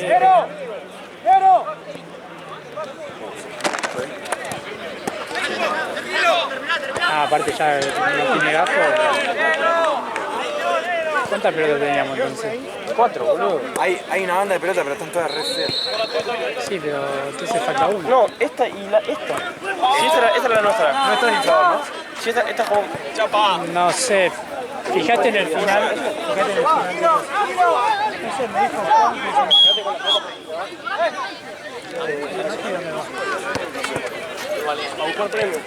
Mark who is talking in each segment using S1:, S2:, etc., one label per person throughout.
S1: ¡Pero! ¡Pero!
S2: Ah, aparte ya no tiene gafo. ¿Cuántas pelotas teníamos entonces?
S3: 4, boludo.
S4: Hay una banda de pelotas, pero están todas re feas.
S2: Sí, pero entonces falta uno.
S3: No, esta y esta. Sí, esta era la nuestra. No está inflador, ¿no? Sí, esta jugó.
S2: No sé. Fíjate en el final. Fíjate en el final. No sé, me dijo Juan que
S3: A buscar premio.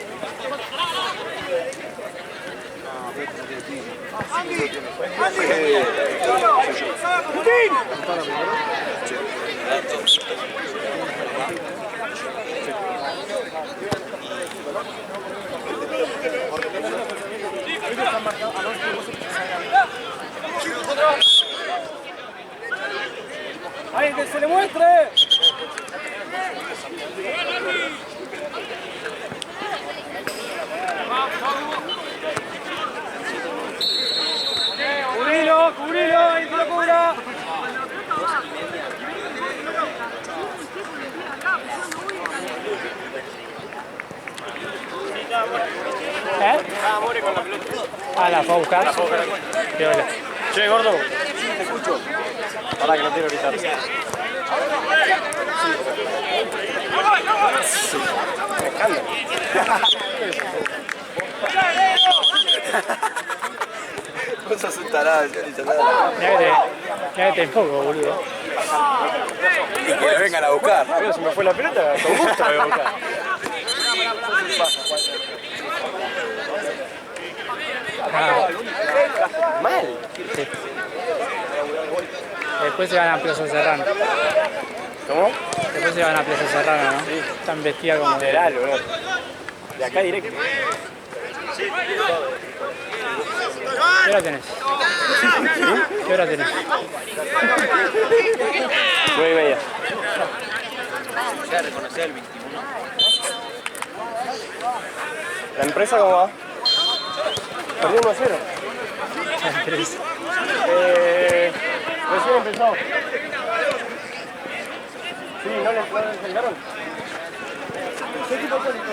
S1: ¡Alguien que se le muestre! ¡Cubrilo! ¡Cubrilo! ¡Ahí que lo cubra!
S2: ¿Eh? Ah, la fue a buscar. Piola.
S3: Che, gordo. Sí, te escucho. Pará que no quiero gritar. Me escándalo.
S4: Vos sos un tarado, Johnny,
S2: Mirá que te enfoco, boludo.
S4: Y que lo vengan a buscar.
S3: Pero si me fue la pelota, con gusto la voy a buscar. Mal.
S2: Sí. Después se van a Plaza Serrano.
S3: ¿Cómo?
S2: Después se van a Plaza Serrano, ¿no?
S3: Sí.
S2: Están vestidas como...
S3: Literal, boludo. De acá directo.
S2: ¿Qué hora tenés? ¿Qué hora tenés?
S3: 9:30.
S4: Ya reconocí el 21.
S3: ¿La empresa cómo va? Perdió 1-0. Recién empezó. Sí, ¿no le enseñaron? ¿Qué tipo de ustedes?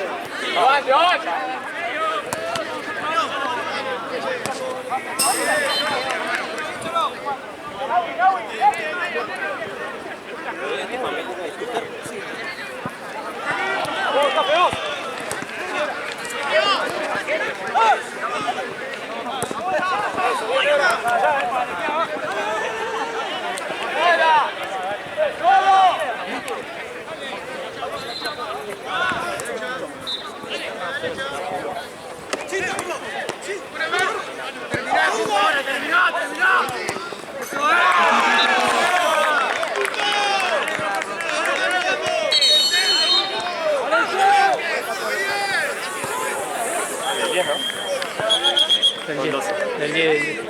S2: Del 10.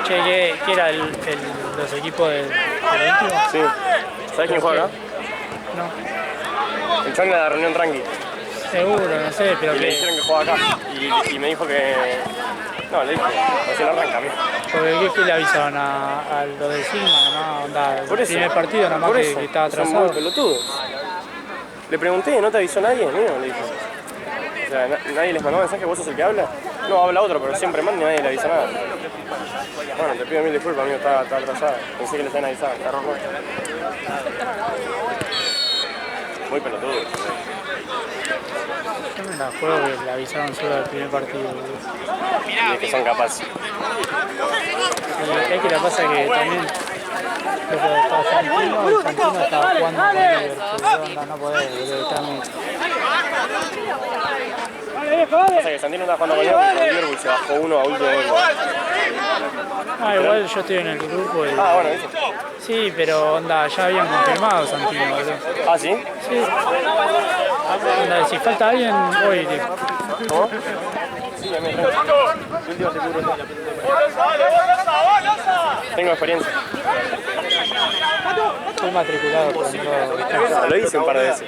S2: Che, ¿qué era los equipos del último?
S3: Sí. ¿Sabes quién juega acá?
S2: No.
S3: El Changa de la reunión tranqui.
S2: Seguro, no sé, pero
S3: Y le
S2: que...
S3: dijeron que juega acá. Y me dijo que... No, le dije, recién arranca, mira.
S2: Porque ¿qué le avisaron a lo de Sigma? ¿No? Onda,
S3: Por
S2: el
S3: eso.
S2: primer partido nada más
S3: Por
S2: que
S3: eso.
S2: estaba
S3: Son muy
S2: atrasado.
S3: pelotudos. Le pregunté, ¿no te avisó nadie? No, le dije. O sea, nadie les mandó mensaje, ¿vos sos el que habla? No, habla otro, pero siempre manda y nadie le avisa nada. Bueno, te pido mil disculpas, amigo, estaba atrasado. Pensé que le estaban avisando, error nuestro. Muy pelotudo.
S2: Yo me la juego que le avisaron solo del primer partido.
S3: Y es que son capaces.
S2: Y es que la pasa que también estaba Santino y Santino estaba jugando con Liverpool. No podés, directamente.
S3: Pasa que Santino está jugando con Liverpool, se bajó uno a último gol.
S2: Ah, igual yo estoy en el grupo y...
S3: Ah, bueno, ¿viste?
S2: Sí, pero onda, ya habían confirmado Santino, boludo.
S3: Ah, ¿sí?
S2: Sí. Onda, si falta alguien, voy, tipo.
S3: ¿Cómo? Sí, a mí me último te cubro. Tengo experiencia.
S2: Estoy matriculado, pero no.
S3: Lo hice un par de veces.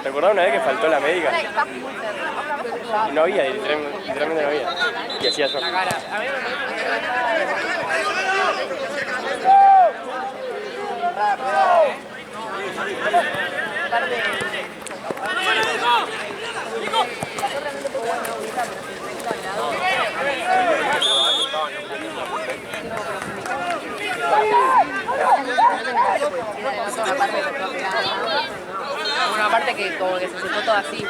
S3: ¿Te acordás una vez que faltó la médica? Y no había, literalmente no había. Y hacía yo.
S5: Una parte que como que se secó todo así.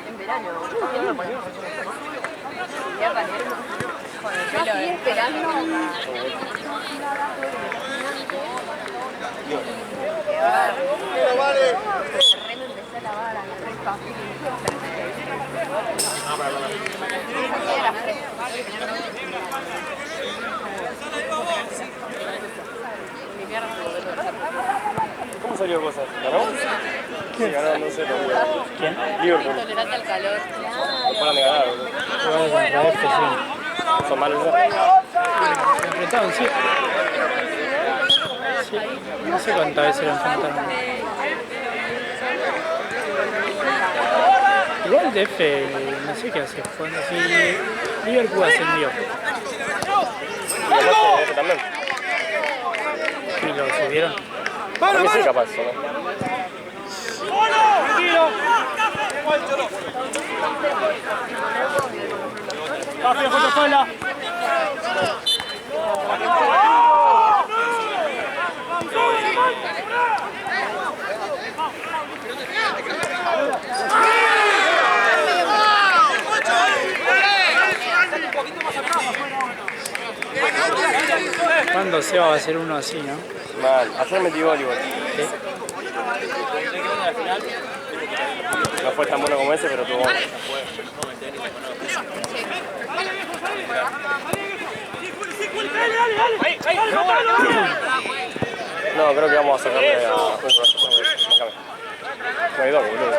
S5: En verano. Ya Palermo. Con el pelo esperando.
S3: ¿Cómo salió cosas? ¿Ganó? Sí, ganó, no sé todavía.
S2: ¿Quién?
S3: Liverpool.
S5: Intolerante al calor.
S3: Paran de ganar, boludo.
S2: Igual contra este, sí.
S3: Son malos ya.
S2: Se enfrentaron, sí. Sí. No sé cuántas veces lo enfrentaron. Igual de F, no sé qué hace. Cuando si Liverpool ascendió
S3: Y el otro, ese también.
S2: y lo subieron.
S3: A mí sí capaz, ¿no?
S1: Rápido, contra espalda.
S2: ¿Cuándo se va a hacer uno así, no?
S3: Mal. Ayer metí gol igual.
S2: Sí.
S3: No fue tan bueno como ese, pero tuvo gol. No, creo que vamos a sacarle a Hugo. No hay dos, boludo.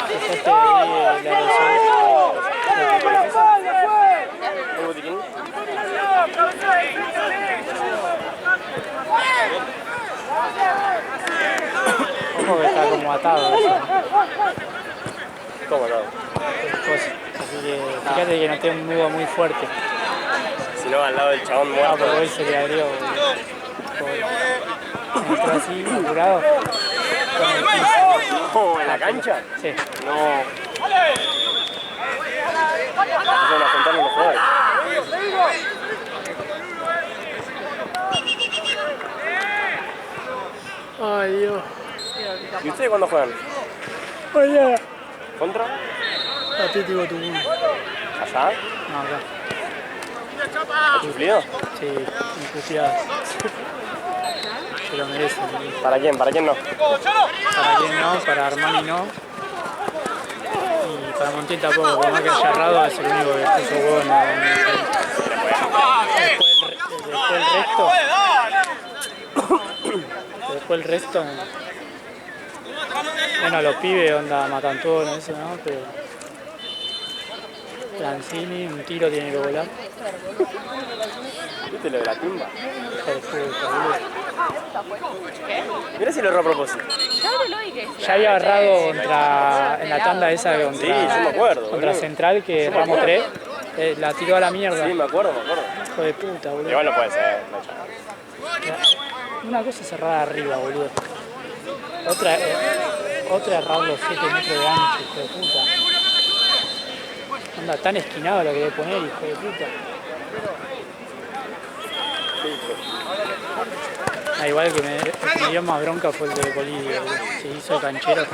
S2: Dejaste ahí la razón.
S3: ¿Un botiquín?
S2: Ojo que está como atado eso.
S3: ¿Cómo no?
S2: Cosa. Así que fíjate que no tengo un nudo muy fuerte.
S3: Si no, al lado del chabón
S2: No,
S3: muerto.
S2: porque hoy se le abrió. Entró así, apurado. Con el piso.
S3: ¿Cómo? ¿En la cancha?
S2: Sí.
S3: No. Empezaron a juntar los jugadores.
S2: Ay, Dios.
S3: ¿Y ustedes cuándo juegan?
S2: Oye.
S3: ¿Contra?
S2: Atlético Tucumán.
S3: ¿Allá?
S2: No, acá.
S3: ¿Está chuflido?
S2: Sí, entusiasmo. Se lo merecen.
S3: ¿Para quién? ¿Para quién no?
S2: Para quién no, para Armani no. Y para Montiel tampoco, por más que haya errado, es el único que puso huevo en después el resto. Después el resto. Bueno, los pibes, onda, matan todo, no eso, ¿no? Pero. Lanzini, un tiro tiene que volar.
S3: ¿Viste lo de la timba?
S2: Hijo de puta, boludo.
S3: Mirá si lo erró a propósito.
S2: Ya había agarrado en la tanda esa contra,
S3: Sí, yo me acuerdo,
S2: contra
S3: boludo.
S2: Central, que Ramos 3 la tiró a la mierda.
S3: Sí, me acuerdo.
S2: Hijo de puta, boludo.
S3: Igual no puede ser, Nacho.
S2: Una cosa es cerrada arriba, boludo. Otra errarlo 7 metros de ancho, hijo de puta. Anda tan esquinado lo que debe poner, hijo de puta. Igual que me dio más bronca fue el de Bolivia, boludo. Se hizo el canchero.
S3: Y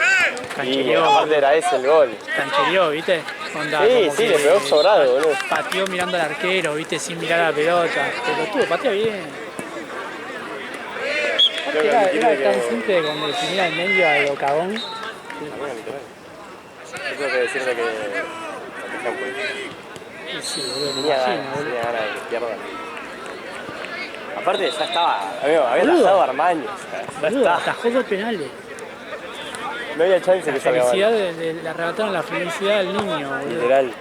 S2: Canchereó,
S3: aparte era ese el gol.
S2: canchereó, ¿viste? Onda,
S3: Sí,
S2: como
S3: sí,
S2: que
S3: le pegó sobrado, boludo.
S2: pateó mirando al arquero, ¿viste? Sin mirar a la pelota. Pero tuvo, patea bien.
S3: Creo que
S2: Era
S3: admitir
S2: tan
S3: que...
S2: simple como definir al medio a lo cagón.
S3: Yo tengo que decirte que ejemplo.
S2: Y sí, boludo, me
S3: Tenía
S2: imagino,
S3: ganas,
S2: boludo.
S3: tenía ganas de que pierda. Aparte ya estaba, amigo, había
S2: Boludo.
S3: atajado a Armani, o sea, ya
S2: Boludo,
S3: está.
S2: atajó 2 penales.
S3: No había chance
S2: La
S3: que salga
S2: felicidad
S3: mal.
S2: le arrebataron la felicidad al niño, boludo.
S3: Literal.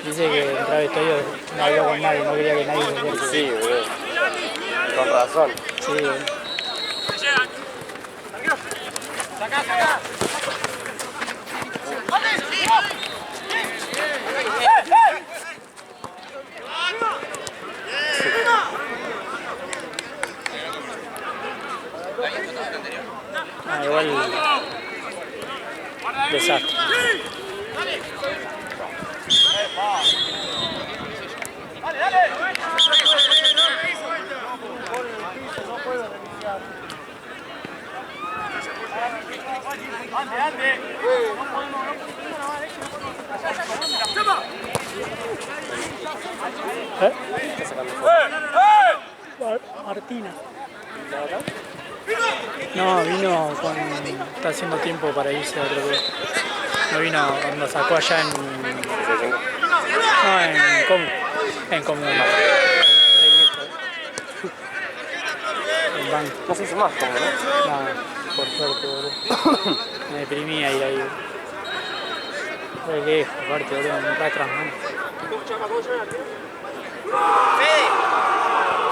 S2: Dice que entraba al estadio, no habló con nadie, no quería que nadie se acerque.
S3: Sí, boludo. Con razón.
S2: Sí, boludo. Igual desastre. Martina. No, vino con... Está haciendo tiempo para irse a otro club. No vino cuando sacó allá en... No, en Comu. En Comu. En banco.
S3: No se hizo más, como, ¿no?
S2: No, por suerte, boludo. Me deprimía ir ahí. Re lejos, aparte, boludo, me va atrás, man.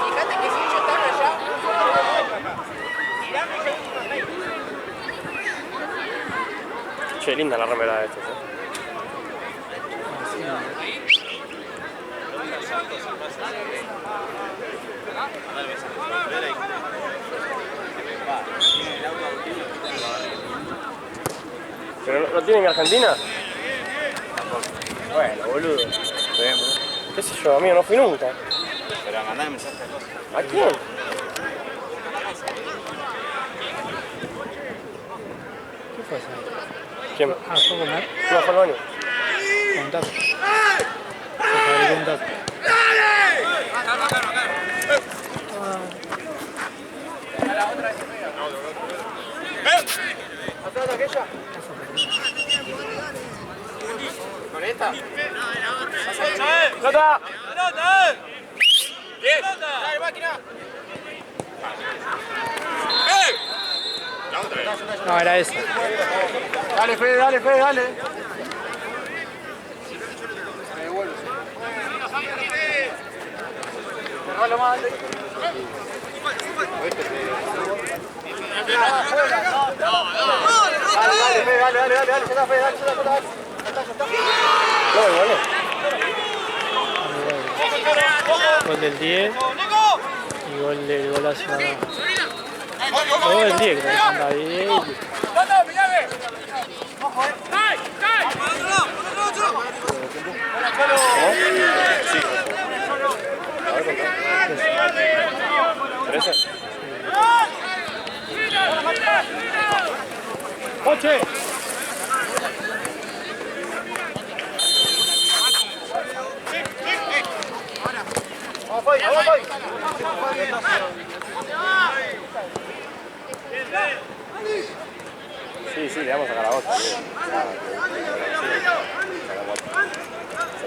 S5: Fíjate que si ellos están allá.
S3: Che, linda la remera de estos, ¿Pero no tienen en Argentina? Bueno, boludo. ¿Qué sé yo, amigo? No fui nunca.
S4: Pero mandame mensaje.
S3: ¿A quién?
S2: ¿Qué fue eso?
S3: ¿Quién?
S2: Ah, ¿fue a comer?
S3: No, fue al baño.
S2: Con taco. Se fabricó un taco.
S3: ¿Con esta? ¡Nota! ¡Dale, máquina!
S2: No, era esa.
S3: Dale, Fede, dale, Fede, dale. Dale más, dale.
S2: Gol del 10 y gol del golazo acá. Gol del 10, creo que anda 10.
S3: ¡Coche! Sí, sí, le vamos a sacar a otra. Se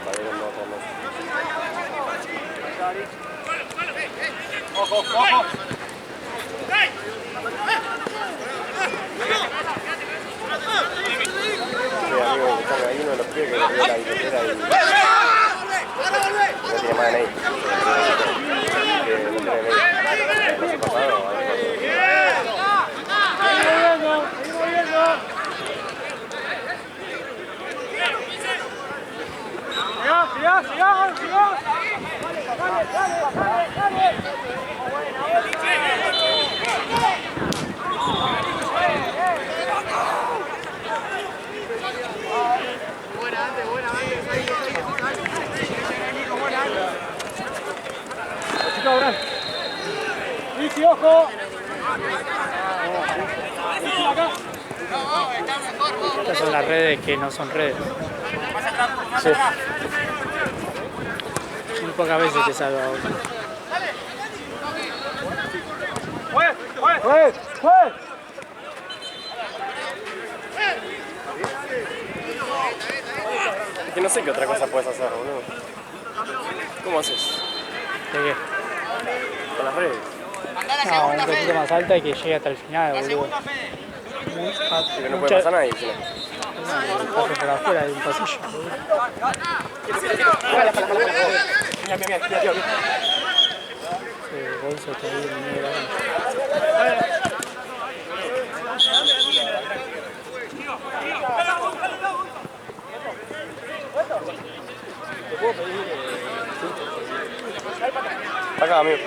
S3: perdieron dos, ojo, ojo. Sí, amigo, están ahí uno de los pies que le dio la billetera y no tiene más ahí.
S1: ¡Listo, ojo!
S2: Estas son las redes que no son redes.
S3: Sí.
S2: Muy pocas veces te salva.
S1: ¡Juez! ¡Juez! ¡Juez!
S3: que no sé qué otra cosa puedes hacer, boludo. ¿Cómo haces?
S2: ¿De qué?
S3: Con las redes.
S2: No, un poquito más alta y que llegue hasta el final, boludo.
S3: Pero no puede pasar nadie, si no.
S2: Pase por afuera de un pasillo.
S3: Mira.
S2: Sí, Gonzo está ahí en el medio de la cancha.
S3: Acá, amigo.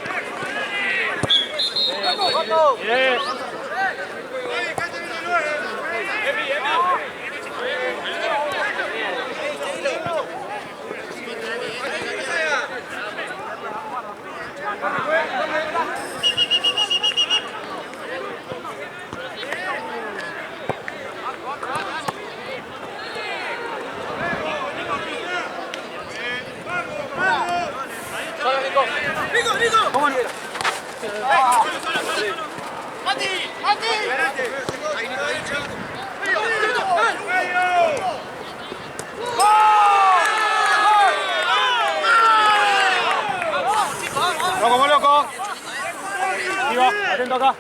S1: No como loco. Chiva, atento acá.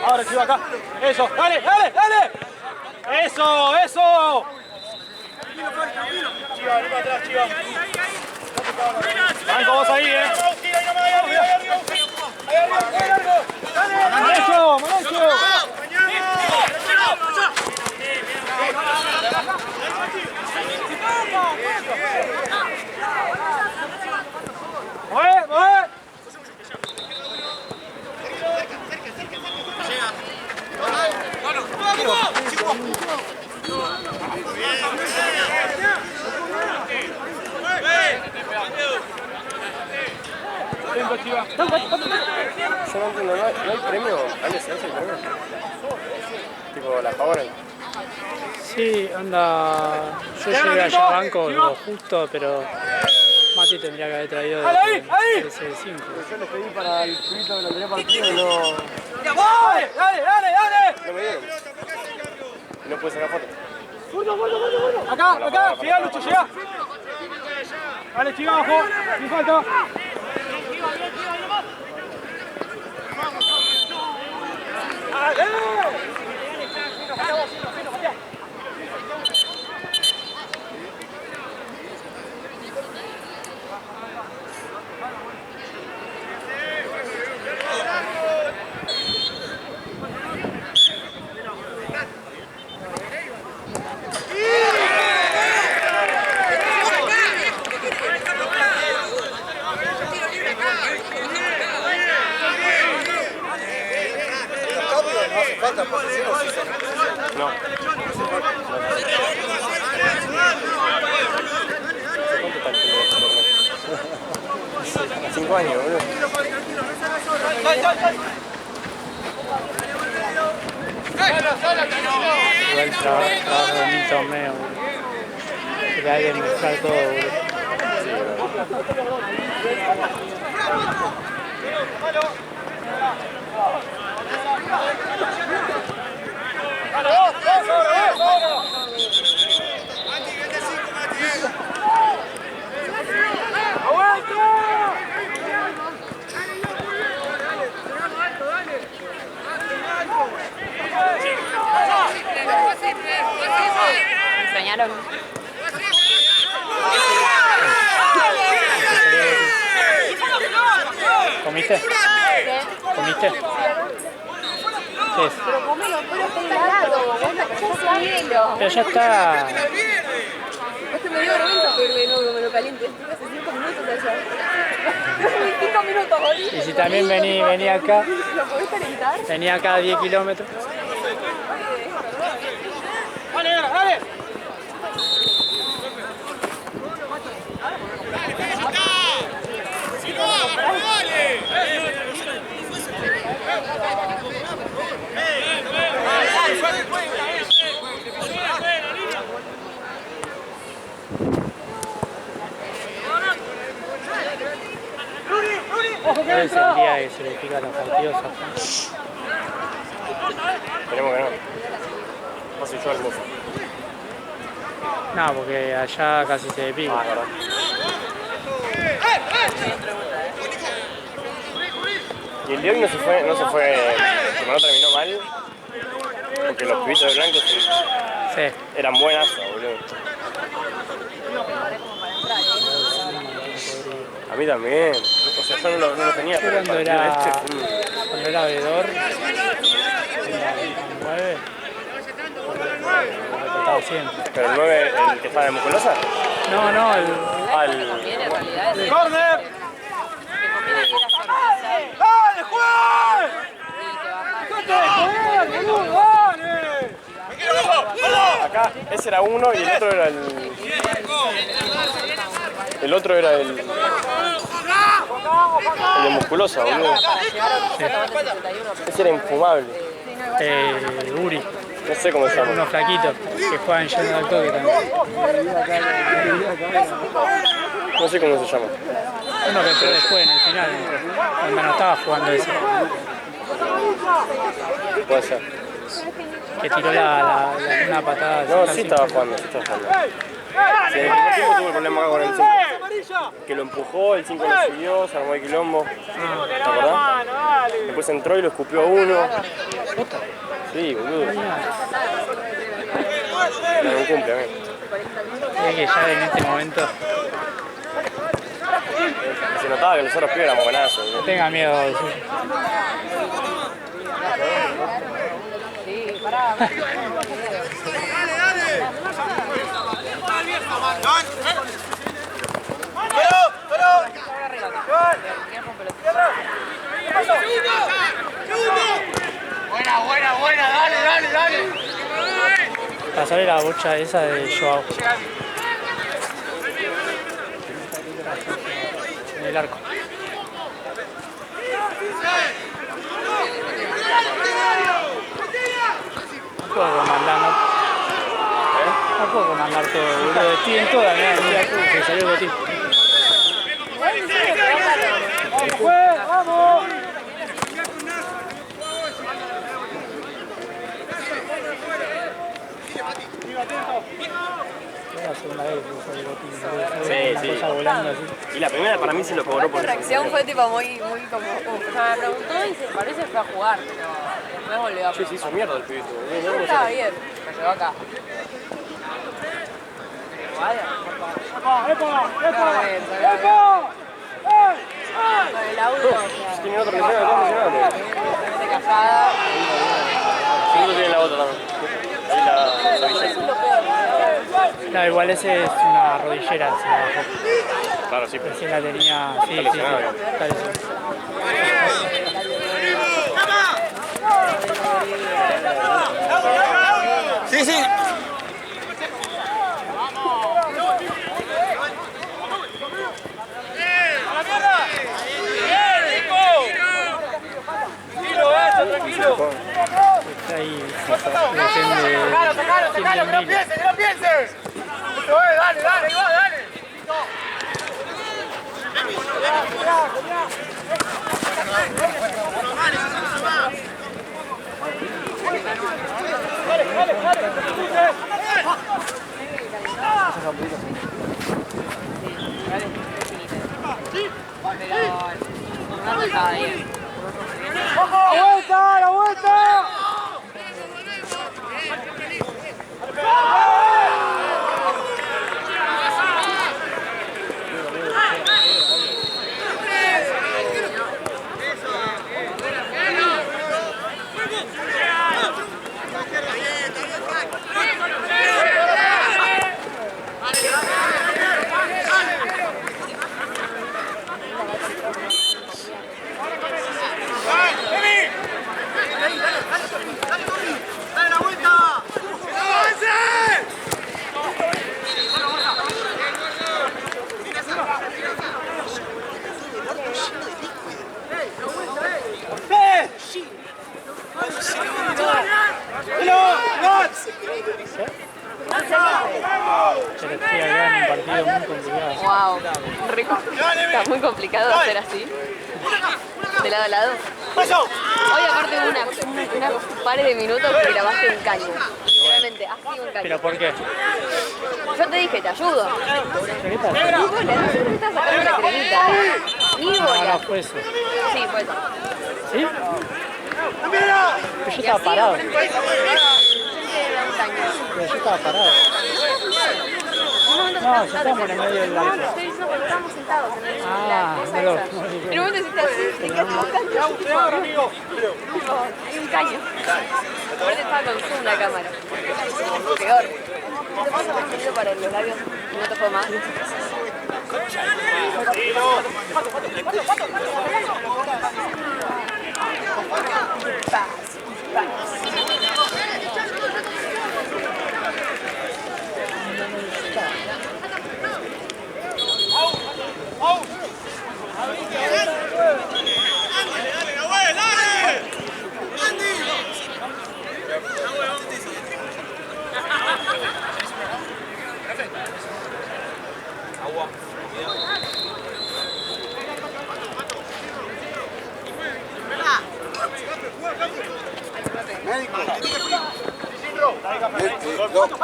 S1: Ahora, Chiva, acá. Eso, dale. Eso. Chiva, vení para atrás, Chiva. Franco, vos ahí, Manancio. ¡Mueve!
S3: Yo no entiendo, ¿no hay premio? ¿Ale, se hace el premio? Tipo, la Power.
S2: Sí, anda. Yo llegué allá a banco lo justo, pero Mati tendría que haber traído
S1: ahí!
S2: ese 5.
S3: Yo les pedí para el frito del anterior partido y no...
S1: ¡Dale!
S3: No me dieron. Y no pude sacar foto.
S1: Acá, llega Lucho, llega. Dale, Chiva, abajo, sin falta.
S3: No. 5 años, boludo.
S2: Igual trabajo en un torneo, que hay que mezclar todo, boludo.
S5: ¿Extrañaron?
S2: ¿Comiste? ¿Comiste? ¿Qué es?
S5: Pero cómelo, pero está helado. Ya hielo.
S2: Pero ya está.
S5: Este me dio vergüenza pedirle no que me lo caliente. Estuve hace 5 minutos allá. 5 minutos, boludo.
S2: Y si también vení acá,
S5: ¿Lo podés calentar?
S2: venía acá a 10 kilómetros.
S1: Dale.
S2: Hoy es el día que se le pica los partidos a Juan.
S3: Esperemos que no. No soy yo el mozo.
S2: No, porque allá casi se pica.
S3: Ah, es verdad. Y el de hoy no se fue, como no terminó mal, porque los pibitos de blanco
S2: Sí.
S3: eran buenazos, boludo. A mí también. O sea, yo no lo tenía,
S2: Yo
S3: pero el
S2: cuando
S3: partido
S2: era,
S3: este...
S2: cuando era veedor, era 9, lo trataba siempre.
S3: Pero el 9, el que estaba de musculosa.
S2: No, el...
S5: Conviene en realidad.
S1: ¡Corner! ¡Dale, Juan! ¡Dale, boludo! ¡Dale!
S3: Acá ese era uno y el otro era el... El otro era el de musculosa, boludo. Ese era infumable.
S2: Uri,
S3: No sé cómo se llama.
S2: unos flaquitos que juegan yendo al toque también.
S3: No sé cómo se llama.
S2: Uno que entró después en el final, cuando no estaba jugando ese.
S3: Puede ser.
S2: Que tiró una patada.
S3: No, sí estaba jugando, Sí, en el primer tiempo tuvo el problema acá con el 5. Que lo empujó, el 5 lo siguió, se armó el quilombo. ¿Te acordás? Después entró y lo escupió a uno. Sí, boludo. Era un cumple, amigo.
S2: Es que ya en este momento
S3: Se notaba que los otros pibes eran buenazos.
S2: no tenga miedo.
S1: Buena, dale.
S2: Pasarle la bocha esa de Joao. En el arco. No puedo comandar, no puedo comandar todo, boludo. Estoy en toda, mirá, se salió el botín.
S1: ¡Vamos!
S2: Es la segunda vez que fue el botín, boludo.
S3: Sí,
S2: Una
S3: sí.
S2: cosa volando así.
S3: Y la primera para mí se lo cobró por
S5: Su reacción fue tipo muy como... O sea, me preguntó y se parece que fue a jugar, pero después volvió a...
S3: Sí, sí, hizo mierda el pibito.
S5: Estaba bien, me llegó acá. Con el auto, o sea,
S3: Tiene otro que se llama, ¿cómo se llama?
S5: de casada.
S3: Seguro tiene la otra también. Ahí la villa.
S2: No, igual ese es una rodillera, se la bajó.
S3: Claro, sí, pero
S2: Recién la tenía, sí, está lesionado.
S1: Sí.
S2: Está ahí, depende de quién lo mire.
S1: ¡Que lo pienses! Dale, dale. ¡La vuelta!
S2: Pero estoy acá en un partido muy complicado.
S5: Wow, rico. Está muy complicado hacer así. De lado a lado. Hoy aparte hubo una par de minutos que grabaste un caño. Realmente, así un caño.
S2: ¿Pero por qué?
S5: Yo te dije, te ayudo.
S2: ¿Qué tal?
S5: Ni bola, no sé por qué estás sacando la cremita. Ni
S2: No,
S5: bola.
S2: no fue eso.
S5: Sí, fue eso.
S2: ¿Sí? Pero yo estaba parado.
S5: Frente a un caño.
S2: Pero yo estaba parado. No, ya estamos en el medio del arco.
S5: Estoy diciendo que estábamos sentados en la cosa
S2: no,
S5: esa.
S2: no, no.
S5: En un momento hiciste así, te quedaste buscando. Hay un caño. Aparte estaba con zoom la cámara. Peor. ¿No te pasa contenido para los labios y no te fue más?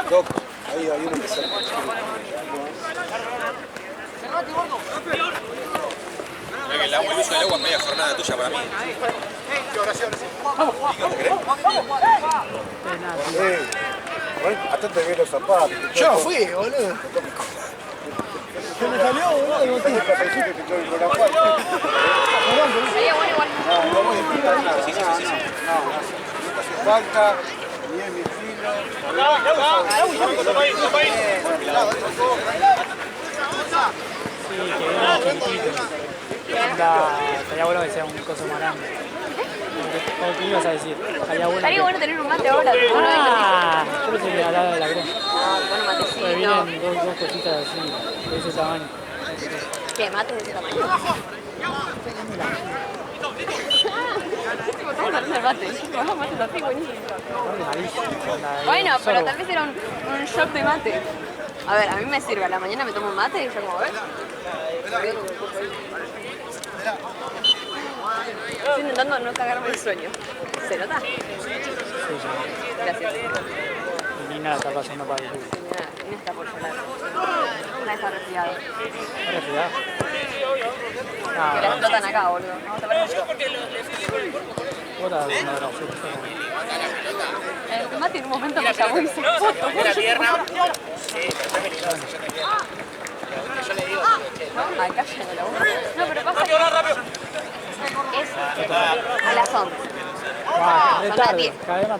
S6: Doc, ahí hay uno que se...
S4: El agua, el uso del agua es media jornada tuya para mí.
S6: Atente bien los zapatos.
S1: Yo no fui, boludo. Se me salió, boludo.
S5: Sería bueno igual.
S6: No voy a explicar nada. No hace falta, ni es mi estilo.
S2: Sí, que viene chiquitito. Estaría bueno que sea un coso más grande. ¿Qué ibas a decir?
S5: Estaría bueno tener un mate ahora.
S2: Yo pensé que hablaba de la crema.
S5: Bueno, matecito.
S2: Pues vienen dos cositas así, de ese tamaño.
S5: ¿Qué? ¿Mates de ese tamaño? Estamos hablando del mate. Vamos, mates así, buenísimo. Bueno, pero tal vez era un shot de mate. A ver, a mí me sirve. A la mañana me tomo un mate y yo como, a ver. Estoy intentando no cagarme el sueño. ¿Se nota?
S2: Sí, sí.
S5: Gracias.
S2: Y Nina la está pasando para el culo.
S5: Nina está por llorar. Una está resfriada.
S2: ¿Está resfriada?
S5: Que la explotan acá, boludo. Vamos a ver.
S2: Otra una gracia.
S5: El mate en un momento me llamó y dice, foto. Acá lleno la boca. No, pero pasa que es a las 11.
S2: De
S5: Son las
S2: tarde,
S5: 10.
S2: cada vez más.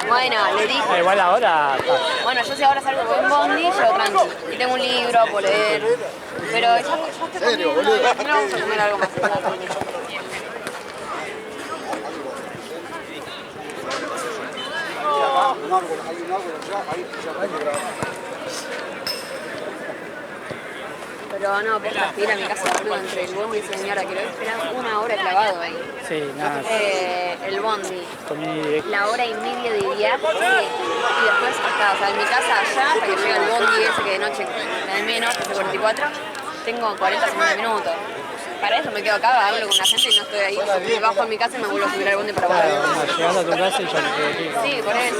S5: Bueno, le dije.
S2: Igual ahora está.
S5: Bueno, yo si ahora salgo con bondi, yo tranqui. Y tengo un libro por leer. Pero ya estoy comiendo. No vamos a comer algo más.
S6: Un árbol, hay un árbol allá, ahí ya va a llegar.
S5: Pero no, posta, ir a mi casa, boludo, entre el bondi y el señora, que lo voy a esperar una hora clavado ahí.
S2: Sí, nada.
S5: El bondi,
S2: Comí directo.
S5: la hora y media de viaje y después hasta, o sea, en mi casa allá, hasta que llega el bondi ese que de noche, la de menos, hace 44, tengo 40 50 minutos. Para eso me quedo acá, hablo con la gente y no estoy ahí. Me bajo a mi casa y me vuelvo a subir al bondi para volver.
S2: Claro, llegando a tu casa y ya no te aquí.
S5: Sí, por eso.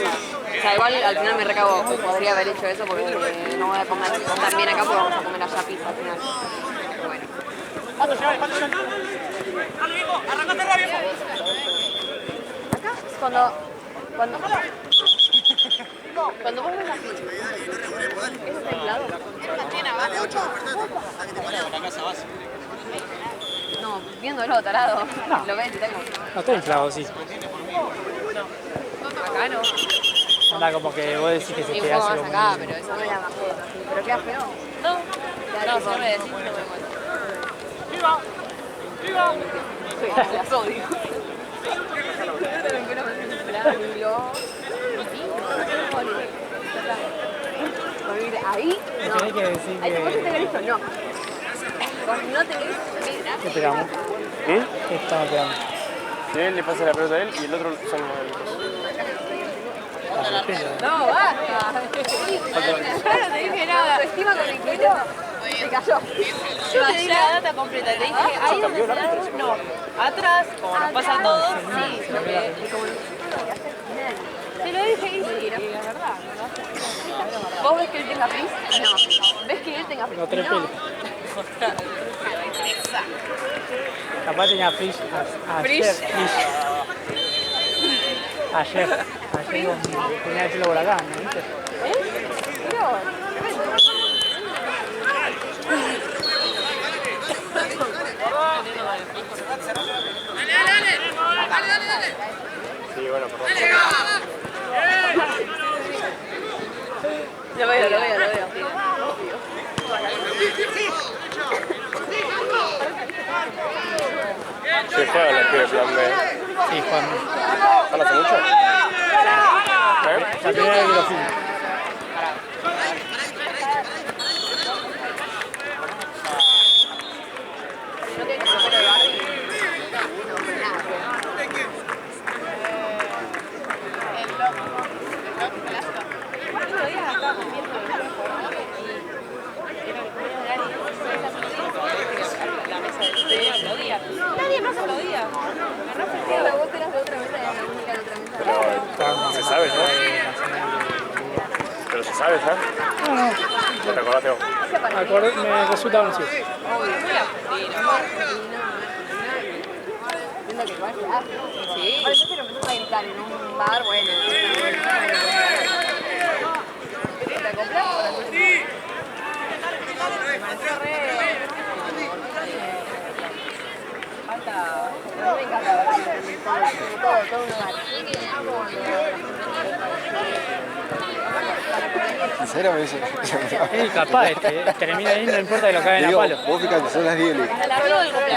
S5: O sea, igual al final me recago, podría haber hecho eso porque no voy a comer tan bien acá porque vamos a comer allá pizza al final. Pero bueno. Acá es cuando vos ves así. ¿Ese teclado? No, viéndolo, tarado.
S2: No.
S5: Lo ves, tengo.
S2: No estoy inflado, sí.
S5: Acá no.
S2: Anda como que vos decís que se
S5: Sí,
S2: te
S5: un poco
S2: hace
S5: más
S2: como
S5: acá,
S2: un-
S5: pero eso no era más foto. ¿Pero queda feo? No. No, si no me decís, no me muero. Las odio. Ahí, no.
S2: Tenés que decir
S5: Ahí
S2: que-
S5: vos te listo, no. Vos no te listo,
S2: ¿Qué pegamos? ¿Qué estamos pegando?
S3: Él le pasa la pelota a él y el otro son los...
S2: La sorpresa.
S5: no, basta. Claro, te dije nada. Estima con el kilo se cayó. Yo te di la data completa. Te dije, ahí donde se da, no. Atrás, como nos pasa a todos. Sí, te lo dije y sí, la verdad. ¿Vos ves que él tenga frizz? No. ¿Ves que él tenga frizz?
S2: Los tres pelos. Capaz tenía frizz ayer. Ayer tenía el pelo por acá, ¿no viste?
S3: Sí, bueno, perdón.
S5: Lo veo.
S3: Sí, juegan los pibes plan B.
S2: Sí, Juan.
S3: ¿Han hace mucho?
S2: La primera vez que lo filmo.
S5: Nadie más aplaudía. Vos eras de otra mesa y la única de otra mesa.
S3: Se sabe, ¿no? Pero se sabe, ¿sabes? ¿No te acordaste vos?
S2: Me resulta conocido.
S5: Sí. Ahora yo quiero empezar a gritar en un bar, bueno. ¿Te acoplas? Me encanta todo un lugar.
S6: ¿En serio me dice?
S2: Es capaz, termina ahí, no importa que lo caguen a
S6: Digo,
S2: palo.
S6: vos fíjate, son las 10. Me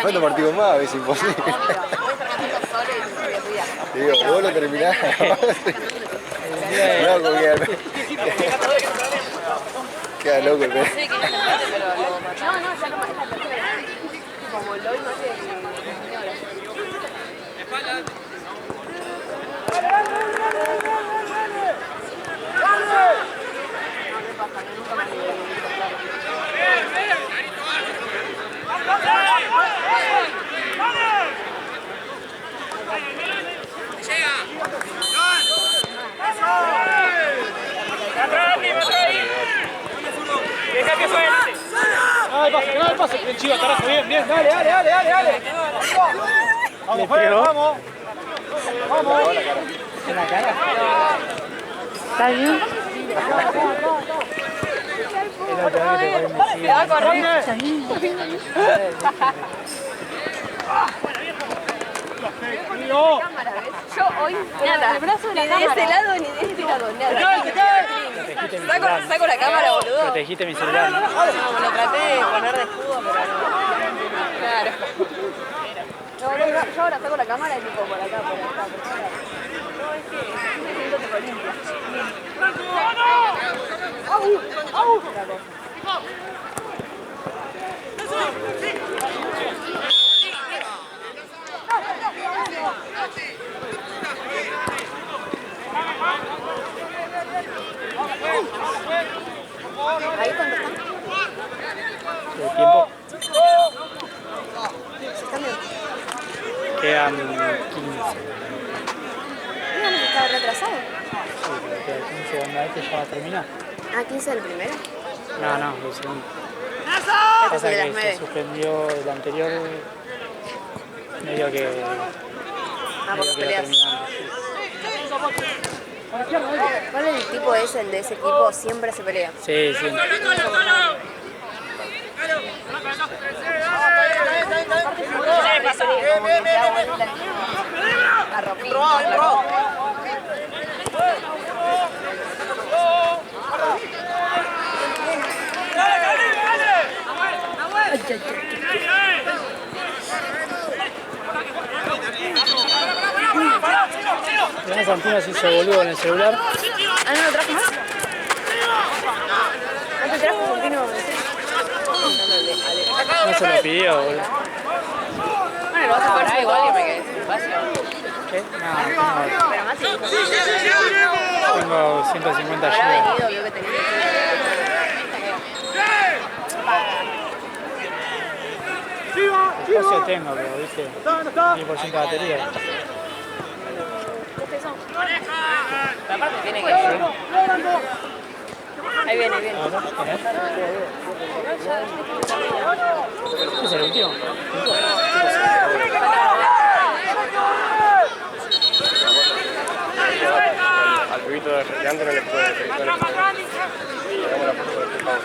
S6: falta un partido más, es imposible. Te digo, vos lo terminás. Loco, queda loco el pelo.
S5: No, ya no más la tercera. Como lo hizo
S1: Dale, pase, bien chido, carajo, bien, dale. Vamos, vamos.
S2: ¿En la cara? ¿Está bien?
S5: Se va a correr. Yo hoy nada, ni de ese lado ni de este lado, nada. Saco la cámara, boludo.
S2: Protegiste mi celular, ¿no?
S5: No, me lo traté de poner de escudo, pero claro. No, yo ahora saco la cámara y tipo por acá, por acá. No, es que me siento tipo limpia. ¡Au! ¿Ahí cuánto están?
S2: ¿El tiempo? Quedan 15.
S5: ¿No estaba retrasado?
S2: Sí, pero quedan 15 donde este ya va a terminar.
S5: Ah, 15 del primero.
S2: No, el segundo.
S5: Pasa
S2: que se suspendió el anterior, medio que...
S5: por las peleas. ¿Cuál es el tipo ese, el de ese equipo? Siempre se pelea.
S2: Sí.
S5: La ropita.
S2: Mirá, Santino se hizo boludo en el celular.
S5: Ah, ¿no lo trajo más? ¿No te trajo un vino?
S2: No se lo pidió, boludo.
S5: Bueno, lo vas a pagar igual y me quedé sin espacio.
S2: ¿Qué? No,
S5: Pero más sí.
S2: tengo 150
S5: Habrá
S2: gigas.
S5: venido, vio que tenía.
S2: Espacio tengo, pero viste, 10% de batería.
S5: Aparte tiene que. Ahí viene, ahí viene.
S2: ¿Este es el último?
S3: Al pibito de antes no le puede pedir. Hagamos la foto de este Pablo.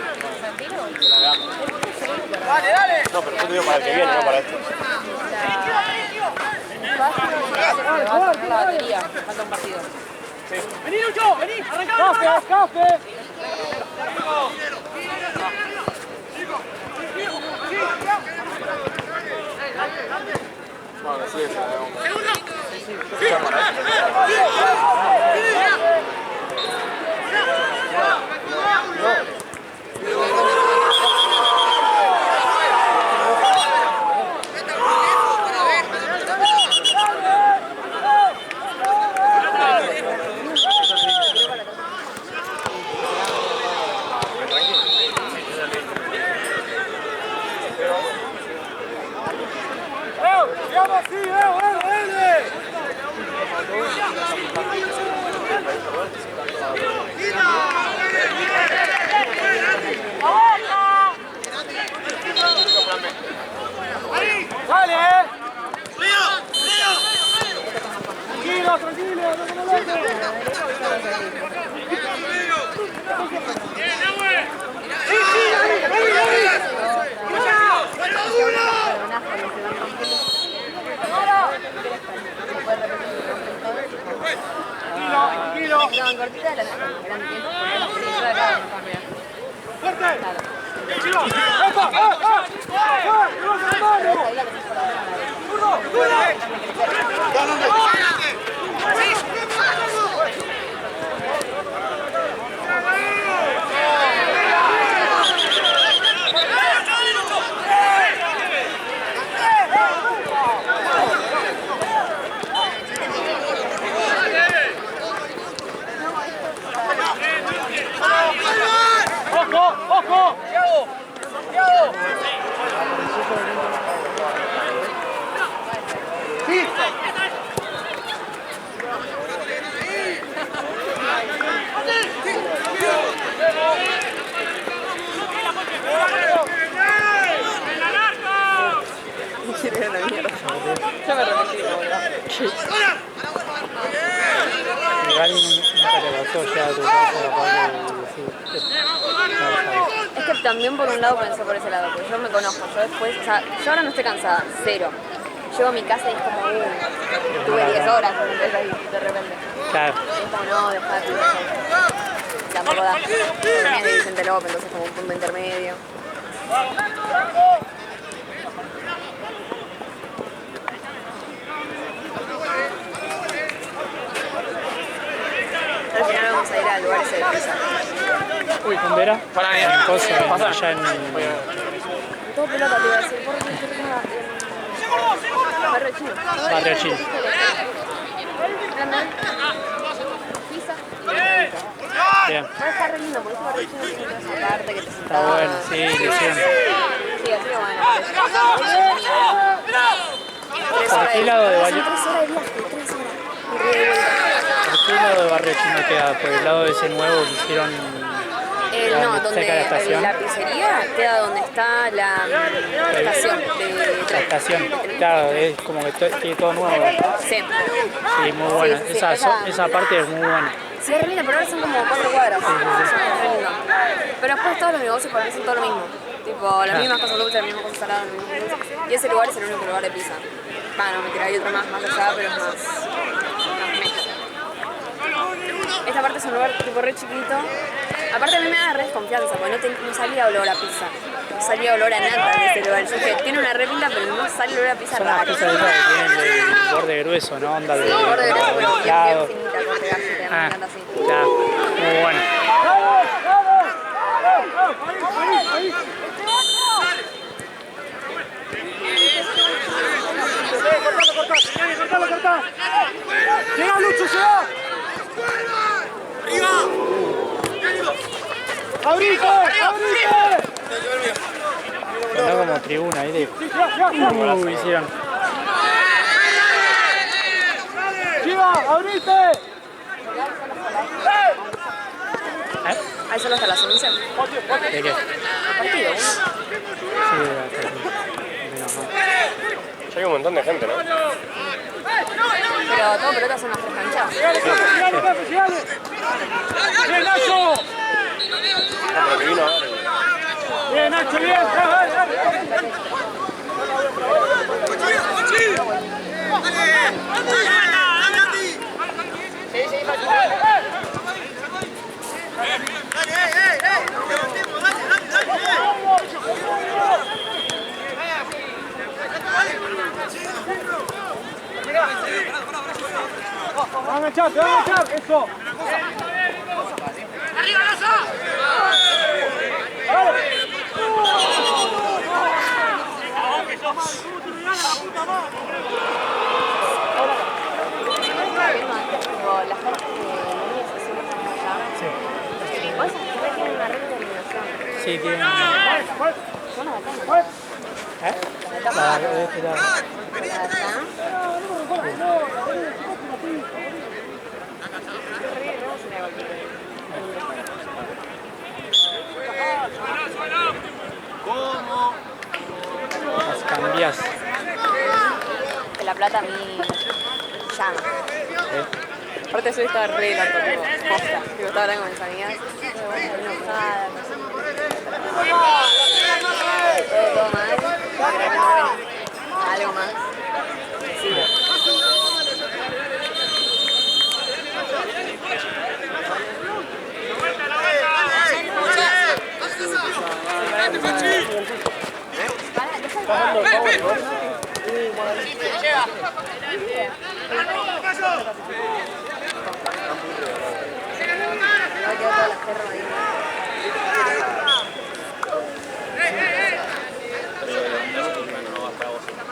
S3: No, pero yo te digo para el que viene, no para este.
S5: La batería, falta un partido.
S1: Vení, Lucho, vení, arrancamos. Café.
S3: Bueno, sí, eso,
S1: Vamos así, Dale, Tranquilo, tranquilo, no como loco. Tranquilo.
S5: No, cortita de la grande.
S1: Fuerte. Tranquilo. ¡Ojo! ¡Sí!
S2: Igual nunca te pasó ya a tu casa
S5: Es que también por un lado pensé por ese lado, porque yo me conozco, yo después, o sea, yo ahora no estoy cansada, cero. Llego a mi casa y es como, tuve 10 horas, entonces ahí de repente.
S2: Claro.
S5: Y es como, no, dejá de tampoco da. También es de Vicente López, entonces como un punto intermedio. Al final vamos a ir al lugar ese de pizza.
S2: Uy, ¿con Vera?
S3: Para mí.
S2: En Cosa, allá en...
S5: Todo pelota te iba a decir, por qué Barrio Chino.
S2: Barrio Chino.
S5: Pizza.
S2: Bien.
S5: Va a estar re lindo, porque ese Barrio Chino tiene toda esa parte que te
S2: Está
S5: sentaba.
S2: bueno, sí, lo hicieron.
S5: Sí, así que bueno.
S2: ¿Por qué lado de Valle?
S5: 3 horas de viaje, 3 horas. Y re de vuelta.
S2: ¿Por qué lado de Barrio Chino queda? ¿Por el lado de ese nuevo que hicieron?
S5: No,
S2: ¿Dónde
S5: donde
S2: está la estación?
S5: la pizzería queda donde está la estación de
S2: La
S5: tren.
S2: estación, claro, es como que tiene todo nuevo.
S5: Sí.
S2: Sí, muy buena.
S5: Sí, sí,
S2: Esa parte es muy buena.
S5: Sí, es re linda, pero ahora son como 4 cuadras. Es re lindo. Pero después todos los negocios para mí son todo lo mismo. Tipo, las mismas cosas dulces, las mismas cosas saladas, las mismas cosas. Y ese lugar es el único lugar de pizza. No, mentira, hay otro más allá, pero es más mezcla. Esta parte es un lugar tipo re chiquito. Aparte a mí me da re desconfianza, porque no salía olor a pizza. No salía olor a nada de este lugar. Yo dije, tiene una re pinta, pero no sale olor a pizza
S2: Son las
S5: rara.
S2: pizzas esas que tienen el borde grueso, ¿no? Onda de...
S5: Sí, borde grueso, pero bien
S2: lado.
S5: finita, corte galleta, me encanta así.
S2: Ya, muy bueno.
S1: Cortalo, cortalo. ¡Abrite! ¡Abrite!
S2: Sonó como tribuna ahí de... hicieron.
S1: ¡Chiva! ¡Abrite!
S5: ¿Hay solo hasta las 11?
S2: ¿De qué?
S5: Partido, ¿no?
S2: Sí, menos mal.
S3: Ya hay un montón de gente, ¿no?
S5: Pero todo pelotas son las tres canchas.
S1: ¡Bien, Nacho!
S3: Pero que vino ahora.
S1: ¡Bien, Nacho, bien! ¡Dale, dale! ¡Van a echar, eso! ¡Arriba, Lazo!
S5: La gente de Núñez se sube allá.
S2: Sí.
S5: ¿Vos sabés que tienen una red de iluminación?
S2: Sí, tienen...
S5: Son las de acá, ¿no?
S2: ¿Eh? La de este lado.
S5: ¿La de acá?
S2: Las cambias.
S5: Que La Plata a mí llama. Aparte yo estaba re loco, tipo, posta. Tipo, estaba hablando con mis amigas. Enojada, no sé. Todo mal. Pero bueno, algo más. Sí.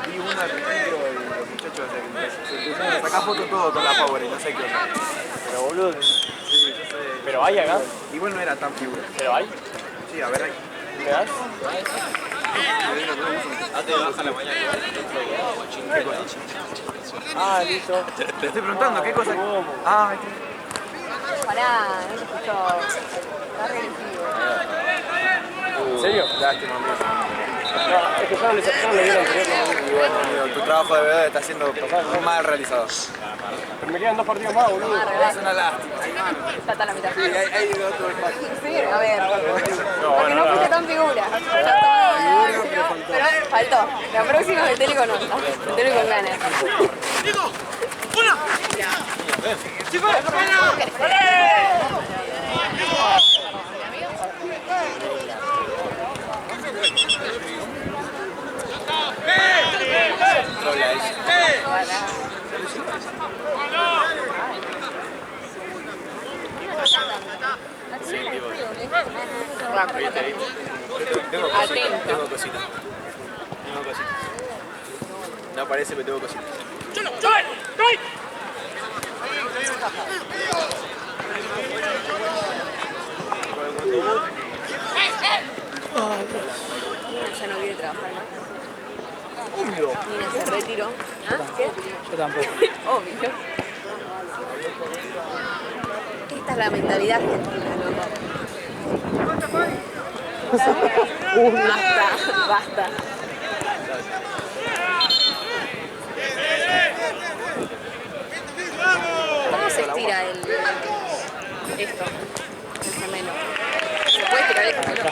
S6: Vi una al principio y los muchachos se empezaron a sacar fotos todo con la Power y no sé qué onda.
S3: Pero boludo.
S6: Sí, yo sé.
S3: ¿Pero hay acá?
S6: Igual no era tan figura.
S3: ¿Pero hay?
S6: Sí, a ver ahí.
S3: ¿Me das? Ah, listo.
S6: Te estoy preguntando, ¿qué cosa? Ah,
S5: Pará, no te escucho. Está re
S3: ¿En serio?
S6: lástima, amigo.
S3: No, es que yo no le vi el anterior.
S6: Y bueno, amigo, tu trabajo de verdad está siendo muy mal realizado.
S3: Pero me quedan 2 partidos más, boludo.
S6: Es una lástima.
S5: Ya está la mitad.
S6: Y hay otro espacio.
S5: Sí, a ver.
S3: No,
S5: Porque no fuiste tan figura. Pero faltó. La próxima metele con onda. Metele con ganas.
S6: Tengo cositas. No parece, pero tengo cositas.
S5: Ya no quiere trabajar más. Ni se retiró. ¿Ah? ¿Qué?
S2: Yo tampoco.
S5: Obvio. Esta es la mentalidad argentina, loco. Basta, basta. ¿Cómo se estira esto? El gemelo. ¿Se puede estirar el gemelo?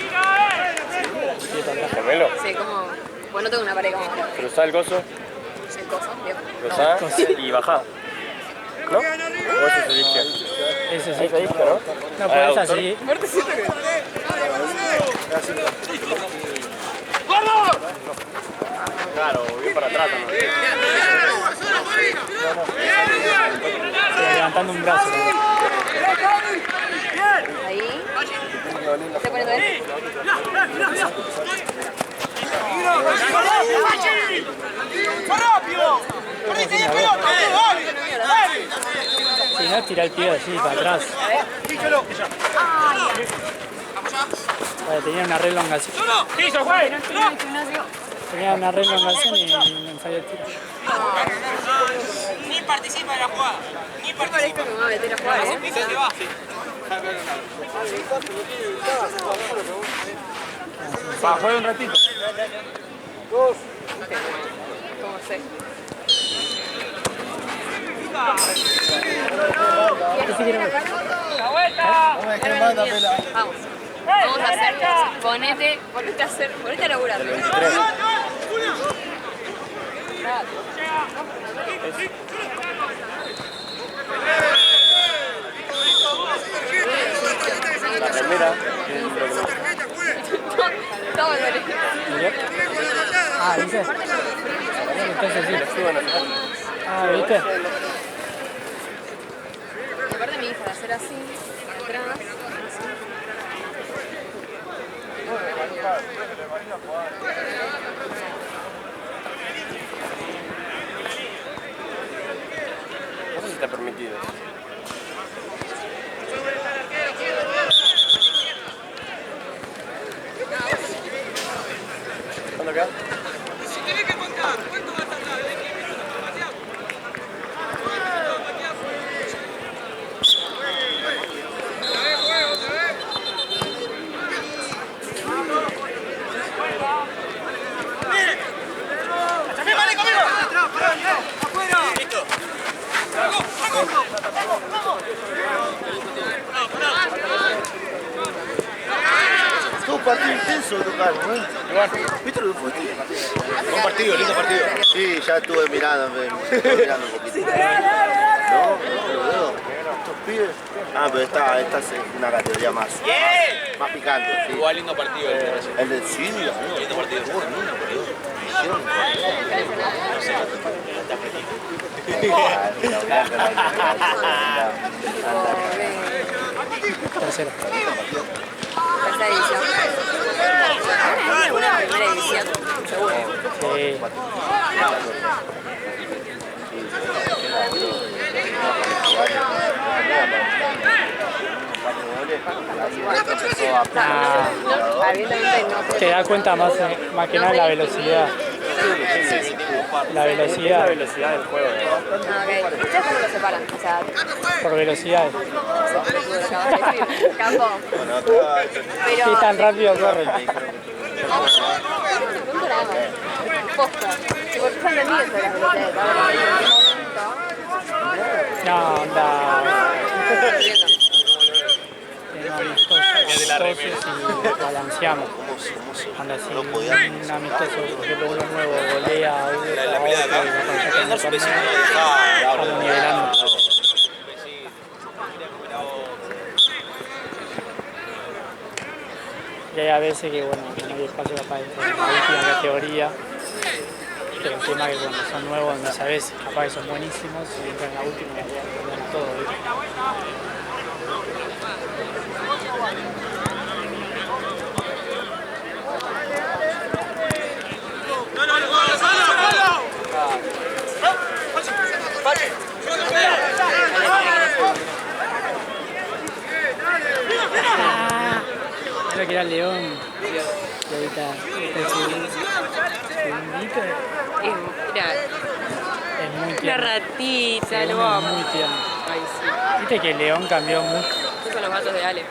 S3: ¿Gemelo?
S5: Sí, como... Pues no tengo una pared como...
S3: Cruzá el coso,
S5: El coso, bien.
S3: cruzá y bajá. ¿No? ¿O eso se dice?
S2: Ese sí.
S3: Ahí se dice, ¿no?
S2: No podés así.
S5: Aparte siento que...
S3: Claro, bien para atrás también.
S2: Levantando un brazo.
S5: Ahí. ¿Te poniendo él?
S2: Si no, tira el pie así para atrás. tenía un arreglo en Galcén.
S1: ¡Piso, güey!
S2: Tenía un arreglo en Galcén y me ensayó el tiro.
S7: Ni participa de la jugada. Ni
S5: Yo parezco que me voy a meter a jugar, ¿eh?
S1: Va, juega un ratito.
S5: ¿Cómo sé?
S1: ¡La vuelta!
S5: Vamos. Vamos a hacer. Ponete a laburar.
S3: La remera.
S5: Todo el derecho.
S2: Ah, ¿viste? Entonces sí. Ah, ¿viste?
S5: Y aparte mi hija, hacer así, atrás, así.
S3: No sé si está permitido. ¿Cuándo queda?
S7: Si tenés que contar, ¿cuánto va a tardar?
S6: Todo un partido intenso tocaron, ¿eh? ¿Viste lo que fue?
S4: Buen partido, lindo partido.
S6: Sí, ya estuve mirando un poquito. No, lo veo. Estos pibes. Ah, pero esta es una categoría más picante. Sí.
S4: Igual lindo partido el de recién.
S6: El del cine,
S4: Lindo partido.
S2: Tercero.
S5: Tercera división. Una primera división, seguro.
S2: Sí.
S5: Abiertamente no.
S2: Te das cuenta más que nada la velocidad. La velocidad.
S3: La velocidad del juego.
S5: Ah, ok. ¿Ustedes cómo lo separan? O sea,
S2: Por velocidades.
S5: campo. Pero.
S2: Sí, tan rápido corre.
S5: Punto nada más. Posta. Si vos estás entendido de las velocidades,
S2: No, onda.
S5: entiendo.
S2: Amistosos y balanceamos. Anda así, un amistoso, por ejemplo, uno nuevo golea a otro, estamos nivelando. Y hay a veces que, bueno, que no hay espacio para entrar en la última categoría, pero el tema es que cuando son nuevos no sabes, capaz que son buenísimos y entran en la última y ya ganan todo, ¿viste? Creo que era León. Y ahorita el segundito
S5: Mira,
S2: es muy
S5: una
S2: tierno.
S5: ratita,
S2: Es
S5: lo amo.
S2: muy tierno.
S5: Ay, sí.
S2: Viste que León cambió mucho.
S5: Estos son los gatos de Ale.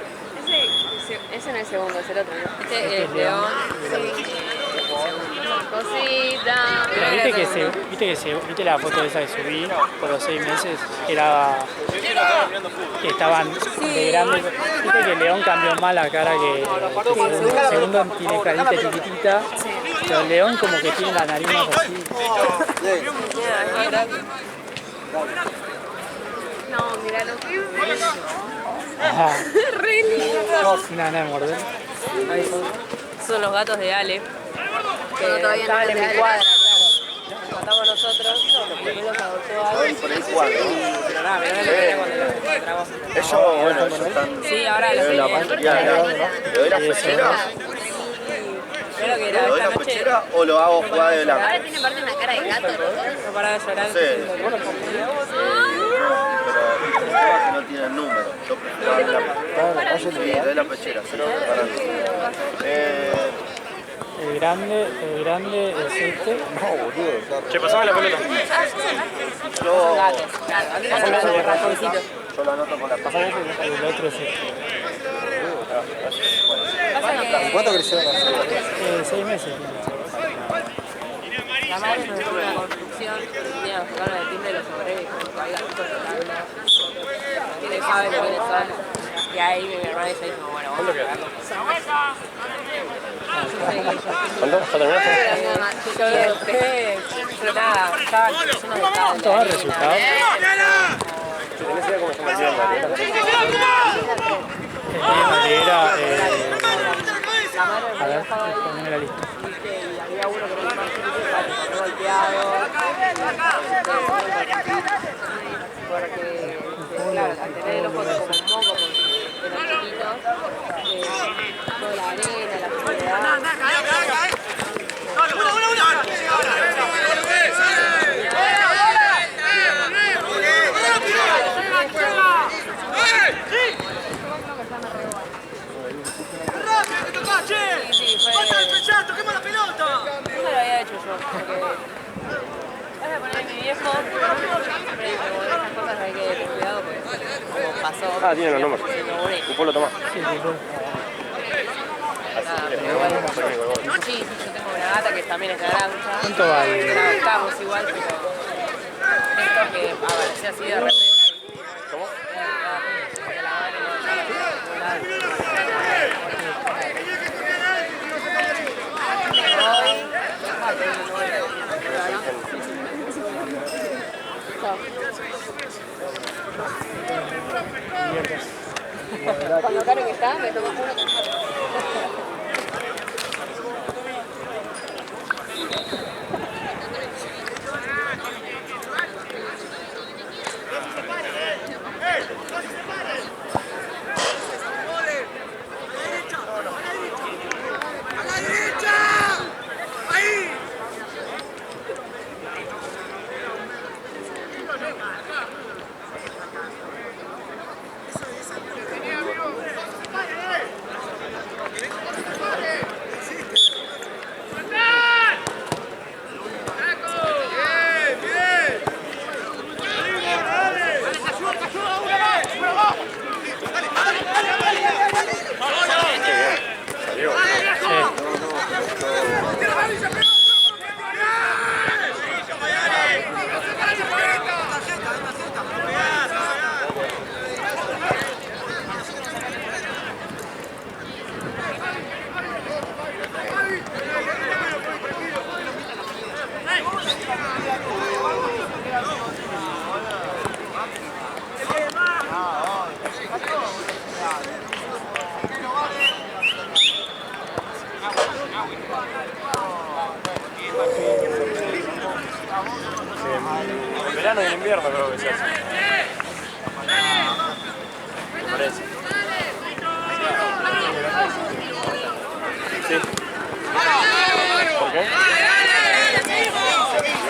S5: Ese no es el segundo, es el otro, ¿no? Este
S2: Este
S5: es
S2: es León.
S5: León. Sí. Cosita.
S2: Pero viste la foto esa que subí por los 6 meses, que estaban de grandes. Viste que León cambió más la cara que segundo tiene carita chiquitita, pero León como que tiene la nariz más así.
S5: No, mira lo que
S2: Ajá.
S5: re lindo.
S2: Nada de morder.
S5: Son los gatos de Ale. Que estaban en mi cuadra, claro. Los matamos nosotros, después los adoptó Ale.
S6: Por ahí cuatro.
S5: Pero nada, mirá lo que era cuando los encontramos.
S6: Ellos, bueno, ellos están.
S5: Sí, ahora los
S6: ¿Le doy la pechera?
S5: Mirá lo que
S6: ¿Le
S5: era
S6: doy
S5: esta
S6: la
S5: noche.
S6: pechera o lo hago jugar de blanco?
S5: Ahora tiene parte una cara de gato, ¿no? No paraba de llorar.
S6: Sí. Pero el problema es que no tienen número. Yo prefiero darle la, sí, de la pechera, sí, preparando.
S2: El grande es este.
S6: No, boludo.
S3: Che, pasame la pelota.
S6: Yo,
S5: Gatos, claro. Aquí no son ratoncitos.
S6: yo lo anoto con la pasada.
S2: Y el otro es este.
S6: ¿Cuánto creció?
S2: 6 meses.
S5: La madre nos dejó una construcción, tenía que tocarlo el timbre de los obreros y como que había justo tocando. Tiene sabe que viene sol. Y ahí mi hermana dice, bueno, vamos a pegarlo.
S3: ¿Cuánto? ¿Ya terminaste?
S5: Pero nada, estaba lleno de cable.
S2: ¿Cuánto va el resultado?
S3: ¿Tenés idea cómo se me olvidó la dieta?
S2: Era,
S5: La madre
S2: a
S5: me
S2: ver,
S5: dejaba ahí,
S2: poneme la lista.
S5: y había uno que era más chiquito, que golpeado. Porque, claro, al tener el ojo como un moco, porque eran chiquitos, toda la arena, la soledad.
S7: ¡Toquemos la pelota!
S5: Eso lo había hecho yo, porque vas a poner a mi viejo, siempre dice, bueno, esas cosas hay que tener cuidado, porque como pasó.
S3: Ah, tiene los números. Un pueblo toma.
S2: Sí, sí, sí.
S5: Nada, pero igual. Sí, yo tengo una gata que también es naranja.
S2: ¿Cuánto vale?
S5: La adoptamos igual, pero esto que apareció así de repente.
S3: ¿Cómo?
S5: Porque la madre no estaba en ningún lado. Cuando Karen está, me tocó uno con
S3: En verano y en invierno creo que se hace. Me parece. Sí. ¿Por qué? A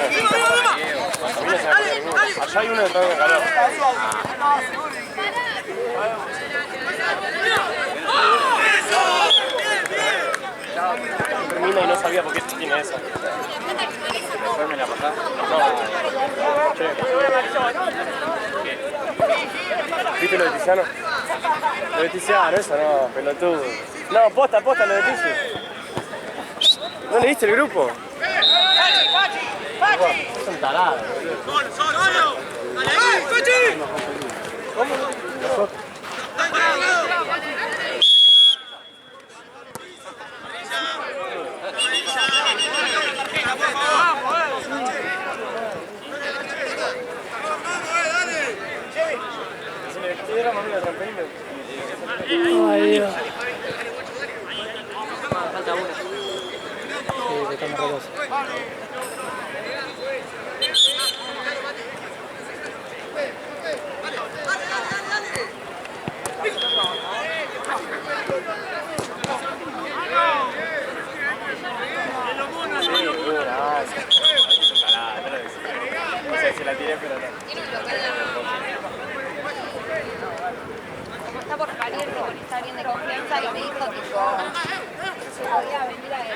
S3: mí no se me ocurre ninguno. Allá hay uno que está en calor. Termina y no sabía por qué tiene esa. ¿Después me la pasás? No. Che. ¿Viste lo de Tiziano? Lo de Tiziano, eso no, pelotudo. No, posta, lo de Tizi. ¿No leíste el grupo? Es un tarado. ¿Cómo?
S2: Ay, Dios.
S5: falta uno.
S2: Sí, que estamos relosos.
S3: No sé si la tiré, pero no.
S5: ayer con alguien de confianza y me dijo tipo, se podía venir al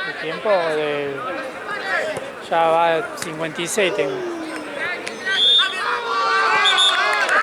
S2: El tiempo de... Ya va 56 tengo.